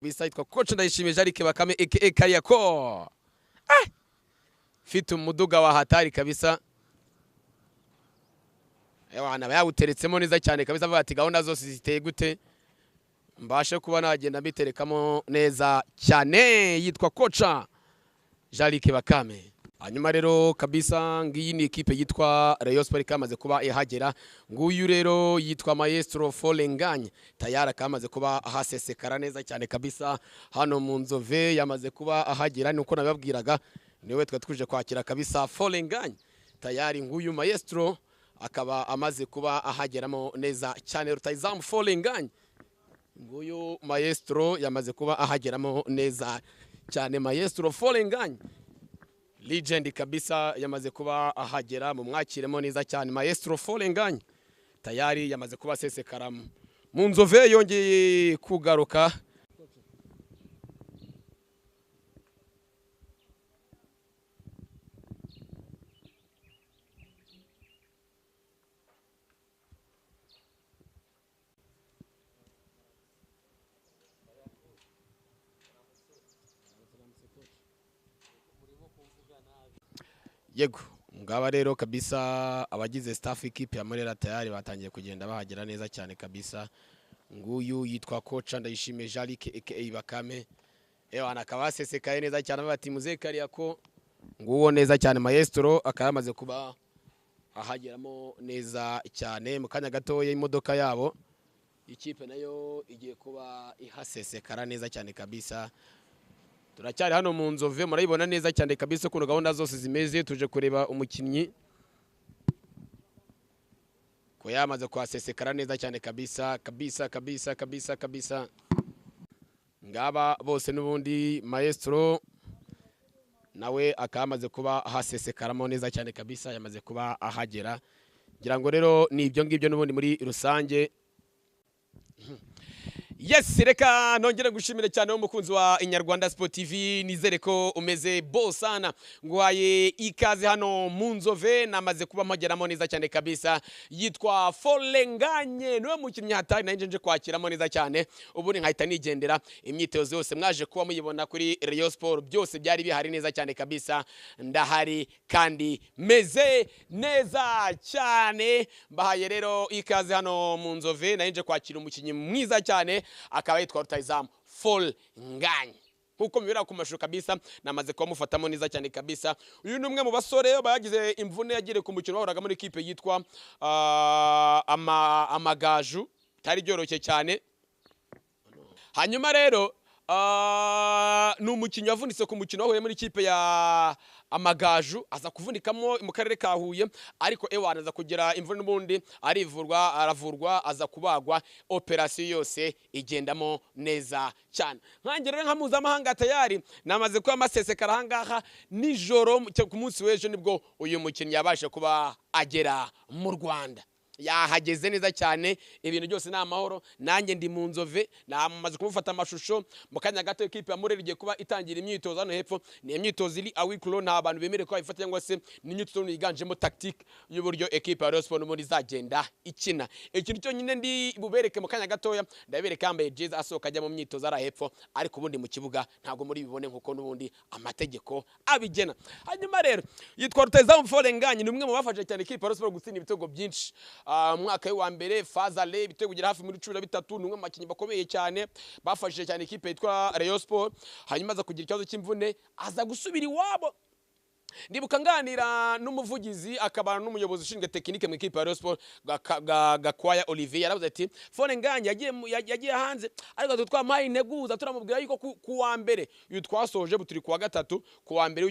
bisa yitwa Coach Ndayishimiye Jarike Bakame aka Kariako. Fite umuduga wa hatari kabisa. Ewana bayawuteretsemo neza cyane kabisa avuga ati gahunda zose ziteye gute mbashe kuba nagenda mbiterekamo neza cyane yitwa Coach Jarike Bakame. Hanyuma rero kabisa ngiyi ni equipe yitwa Rayon Sport kamaze kuba ihagera. Nguyu rero yitwa Maestro Folenganye tayara kamaze kuba ahasesekara neza cyane kabisa hano mu Nzove yamaze kuba ahagera nuko nababwiraga niwe twatuje kwakira kabisa Folenganye tayari nguyu Maestro akaba amaze kuba ahageramo neza cyane rutayizamu Folenganye. Nguyu Maestro yamaze kuba ahageramo neza cyane Maestro Folenganye legend kabisa yamaze kuba ahagera mu mwakiremo neza cyane Maestro Folenganye tayari yamaze kuba sesekara mu Nzove yongeye kugaruka. Yego ngaba rero kabisa abagize staff equipe ya Murera tayari batangiye kugenda bahagera neza cyane kabisa. Nguyu yitwa Coach Ndayishimiye Jarike aka Bakame ewana akabasesekaye neza cyane bati muze Kariako nguwo neza cyane Maestro akamaze kuba ahageramo neza cyane mu kanya gatoye imodoka yabo ikipe nayo igiye kuba ihasesekara neza cyane kabisa. Turacyari hano mu Nzove murayibona neza cyane kabisa kuno gahunda zose zimeze tuje kureba umukinnyi ko yamaze kwasesekara neza cyane kabisa ngaba bose nubundi Maestro nawe akamaze kuba ahasesekaramo neza cyane kabisa yamaze kuba ahagera ngira ngo rero ni ibyo ngibyo nubundi muri rusange. Yes, reka nongere gushimira cyane umukunzi wa Inyarwanda Sport TV nizere ko umeze bosana ngwaye ikaze hano mu Nzove namaze kuba mpageramo neza cyane kabisa yitwa Folenganye niwe mukinnyi hatari nanje nje kwakiramo neza cyane ubu ni nkahita nigendera imyitozo yose mwaje kuba muyibona kuri Rayon Sport byose byari bihari neza cyane kabisa ndahari kandi meze neza cyane mbahaye rero ikaze hano mu Nzove nanje kwakira umukinnyi mwiza cyane akaba yitwa rutayizamu Folenganye nkuko mubira ku mashusho kabisa namaze kuba mufatamo neza cyane kabisa. Uyu ni umwe mu basore bagize imvune yagire ku mukino wahoraga muri equipe yitwa Amagaju tari byoroshye cyane. Hanyuma rero ni umukinnyi wavunitse ku mukino wahuye muri equipe ya Amagaju aza kuvunikamo mu karere ka Huye ariko ewana aza kugira imvune n'ubundi aravurwa aza kubagwa operation yose igendamo neza cyane. Nkange rero nkamuza amahanga tayari namaze kuba amasesekara hangaha nijoro ku munsi w'ejo nibwo uyu mukinnyi yabashe kuba agera mu Rwanda yahageze neza cyane ibintu byose na amahoro nanjye ndi mu Nzove namaze kumufata amashusho mu kanya gato equipe ya Murera igiye kuba itangira imyitozo hano hepfo ni imyitozo iri awiklo nta abantu bemere ko ayifata cyangwa se ni imyitozo yiganjemo tactique y'uburyo equipe ya Rayon Sport muri zagenda ikina. Ikintu cyo nyine ndi bubereke mu kanya gatoya ndabereka yambaye jezi asohoka ajya mu myitozo ara hepfo ariko ubundi mu kibuga ntago muri bibone nkuko n'ubundi amategeko abigena. Hanyuma rero yitwa rutayizamu Folenganye ni umwe mu bafashe cyane equipe ya Rayon Sport gutsinda ibitego byinshi mwaka wa mbere Fazale bitego kugira hafi muri 13 numwe makinyi bakomeye cyane bafashije cyane equipe yitwa Rayon Sport. Hanyuma aza kugira ikibazo cy'imvune aza gusubira iwabo ndibuka nganira n'umuvugizi akabana n'umuyobozi ushinzwe tekinike mu equipe ya Rayon Sport Gakwaya Olivier yaravuze ati Folenganye yagiye hanze ariko twamaye integuza turamubwira yuko ku wa mbere uyu twasoje buturi ku wa gatatu ku wa mbere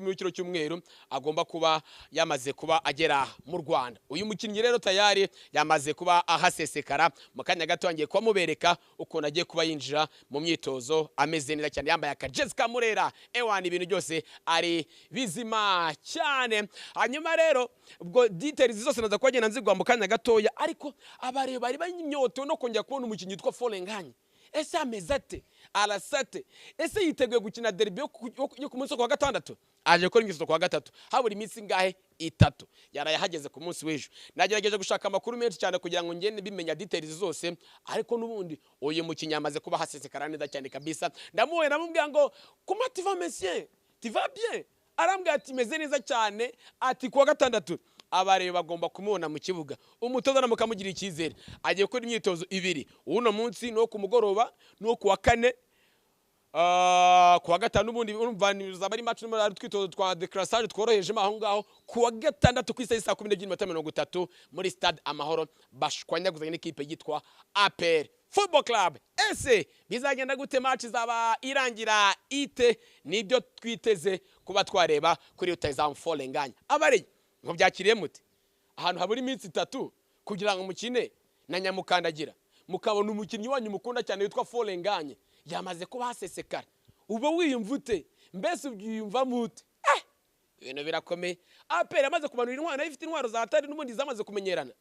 muri kiro cy'umweru agomba kuba yamaze kuba agera mu Rwanda. Uyu mukinnyi rero tayari yamaze kuba ahasesekara mu kanya gato yangiye kuba mubereka uko nagiye kuba yinjira mu myitozo ameze neza cyane yambaye akajezi ka Murera ewana ibintu byose ari bizima cyane. Hanyuma rero ubwo details zose naza kwagenda nzigwa mu kanya gatoya ariko abare bari banyimyoto no kongera kubona umukinnyi witwa Folenganye ese ameze ate, arasate, ese yiteguye gukina derby yo ku munsi wa gatandatu. Aje gukora imyitozo kwa gatatu, habura iminsi ngahe 3 yarayahageze ku munsi w'ejo. Nagerageje gushaka amakuru menshi cyane kugira ngo ngende bimenya details zose, ariko nubundi uyu mukinnyi amaze kuba hasesekara neza cyane kabisa. Ndamuwe namubwira ngo comment tu vas monsieur, tu vas bien, arambwira ati meze neza cyane, ati kuwa gatandatu abarebe bagomba kumubona mu kibuga. Umutoza namukamugira icyizere, agiye gukora imyitozo 2, uno munsi no ku mugoroba no kuwa kane. Kuwa gatanu ubundi urumva nizaba ari match n'umara twitozo twa declassage tworoheje aho ngaho. Kuwa gatandatu ku isaha 12:30 muri stade Amahoro bashwanyaguzanye n'ikipe yitwa APR Football Club. Ese bizagenda gute match zaba irangira ite? Nibyo twiteze kuba twareba kuri Rutahizamu Folenganya. Abare ngo byakiriye muti ahantu haburi iminsi 3 kugira ngo mukine na Nyamukandagira, mukabona umukinnyi wanyu mukunda cyane witwa Folenganya yamaze kuba hasesekara. Ubo wiyumvute mbese ubyiyumva mute? Ibintu birakomeye. APR amaze kumanura intwaro, ifite intwaro za atari n'ubundi zamaze kumenyerana,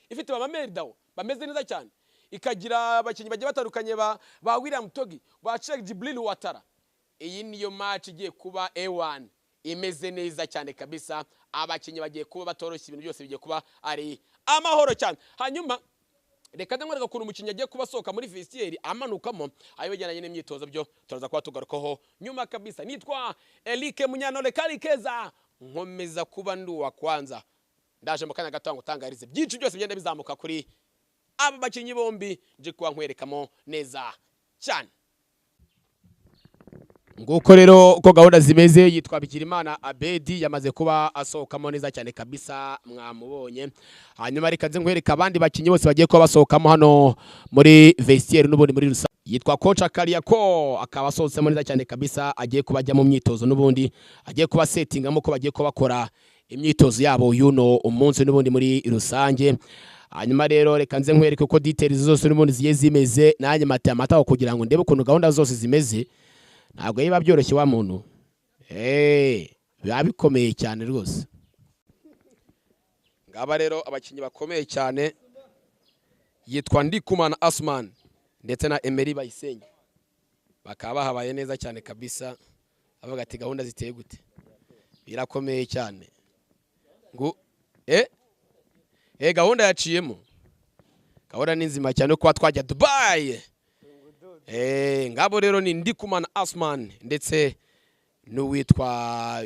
ifite bamerdawo bameze neza cyane, ikagira abakinnyi bagiye batandukanye ba William Togi, ba Cheikh Jibril Watara. Iyi niyo match igiye kuba A1 imeze neza cyane kabisa. Abakinnyi bagiye kuba batoroshye, ibintu byose bigiye kuba ari amahoro cyane. Hanyuma reka ndamwereka ukuntu umukinnyi agiye kubasohoka muri vestiaire amanukamo ayobejyanye n'imyitozo, byo turaza kuba tugarukaho nyuma kabisa. Nitwa Elike Munyanole Karikeza, nkomeza kuba nduwa kwanza. Ndaje mu kanya gato ngutangarize byinshi byose bigenda bizamuka kuri aba bakinnyi bombi, nje kuba nkwerekamo neza cyane. Nguko rero uko gahunda zimeze, yitwa Bigirimana Abedi yamaze kuba asohokamo neza cyane kabisa, mwamubonye. Hanyuma reka nze nkwereka abandi bakinnyi bose bagiye kuba basohokamo hano muri vestiaire n'ubundi muri rusa. Yitwa Coach Kariako, akaba asohotsemo neza cyane kabisa, agiye kubajya mu myitozo n'ubundi, agiye kuba settingamo ko bagiye kuba bakora imyitozo yabo yuno umunsi n'ubundi muri rusange. Hanyuma rero reka nze nkwereke uko details zose n'ubundi ziye zimeze, nanjye amata kugira ngo ndebe ukuntu gahunda zose zimeze. Ntabwo yiba byoroshye wa muntu, biba bikomeye cyane rwose. Ngaba rero abakinnyi bakomeye cyane, yitwa Ndikumana Asman ndetse na Emery Bayisenge, bakaba bahabaye neza cyane kabisa. Avuga ati gahunda ziteye gute, birakomeye cyane. Ngo gahunda yaciyemo, gahunda ni nzima cyane ko twajya Dubai. Ngabo rero ni Ndikumana Asman ndetse n'uwitwa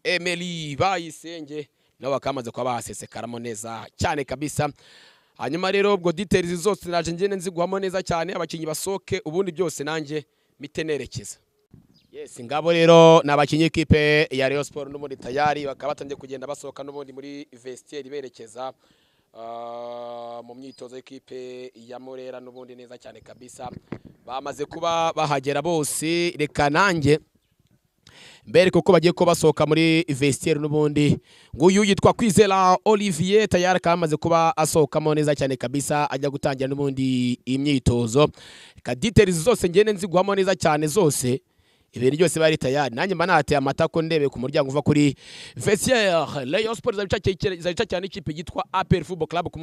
Emery Bayisenge, nabo bakamaze kuba bahasesekaramo neza cyane kabisa. Hanyuma rero ubwo details zose naje ngene nziguhamo neza cyane, abakinnyi basoke ubundi byose nanjye mitenerekeza. Yes, ngabo rero nabakinnyi equipe ya Rayon Sport n'ubundi tayari bakaba batangiye kugenda basoka n'ubundi muri vestiaire berekeza mu myitozo equipe ya Murera n'ubundi neza cyane kabisa. Bamaze kuba bahagera bose, reka nanjye mbere kuko bagiye ko basoka muri vestiaire n'ubundi. Nguyu yitwa Kwizera Olivier tayari kamaze kuba asokamo neza cyane kabisa, ajya gutangira n'ubundi imyitozo. Ka details zose ngene nziguhamo neza cyane zose, ibintu byose bari tayari. Nanjye mba nateye amatako ndebe ku muryango uva kuri vestiaire Rayon Sport zabica cyane ikipe yitwa APR Football Club ku